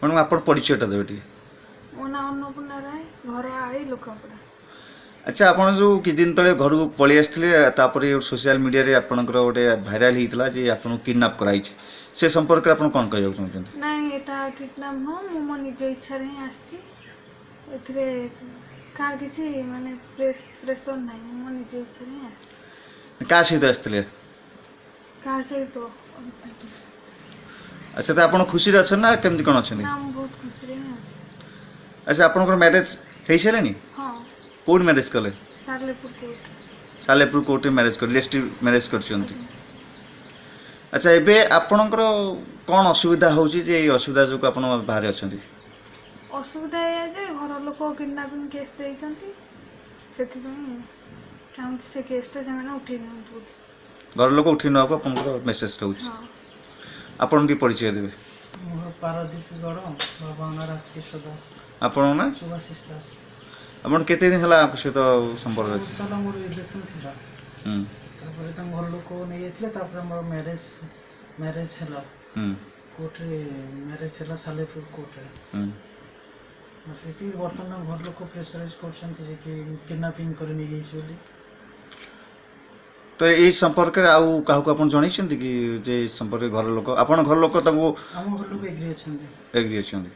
Madam आप परिचयटा देवे। मो ना अन्नपूर्णा राय घर आड़ी लोकापड़ा। अच्छा आप जो किछ दिन तले घर को पलि आसते सोशल मीडिया आपंकर गोटे भाइराल होता जे आपको किडनाप कराई से संपर्क में आप कौन कहना चाहते? नाई एटा किडनाप नो मु मो निज इच्छा रे आसी एथरे कार किछि माने प्रेशर नाही मो निज इच्छा रे आसी। क्या सहित आसते? का से तो अच्छा तो आप खुशी अच्छे ना केमती कौन अच्छे? ना बहुत खुशी रे अछि। अच्छा आपंकर मैरिज हो सारे? हां कौन मैरिज कले? Salepur court. Salepur court marriage कर रेजिस्ट्री मैरिज कर। अच्छा एबे आपणकर कौन असुविधा होची जे असुविधा जो आप बाहर अच्छा? असुविधा है जे घर लोक किडनैपिंग केस देइछंती सेति पई चाहूँ से केसटा से मैंने उठे नहीं। घर लोक उठी ना आपंकर मेसेज रोच आपन की परिचय देबे? पारादीप गड़ बाबा राजकिशोर दास। आपण ना सुभाषिष दास। अपन केते दिन हला सहित संपर्क अछि? साला मोर रिलेशन थिला। तापर त घर लोक नै जायतिले तापर हमर मैरिज हला। कोर्ट रे मैरिज हला सालेपुर कोर्ट रे। सेति वर्तमान घर लोक प्रेशराइज करछन्ती जे कि किडनैपिंग करे नै गई बोली। तो ये संपर्क आउ काहू अपन जणैछन्ती कि जे संपर्क घर लोक आपन घर लोक तको हम घर लोक एग्री अछन्ती। एग्री अछन्ती।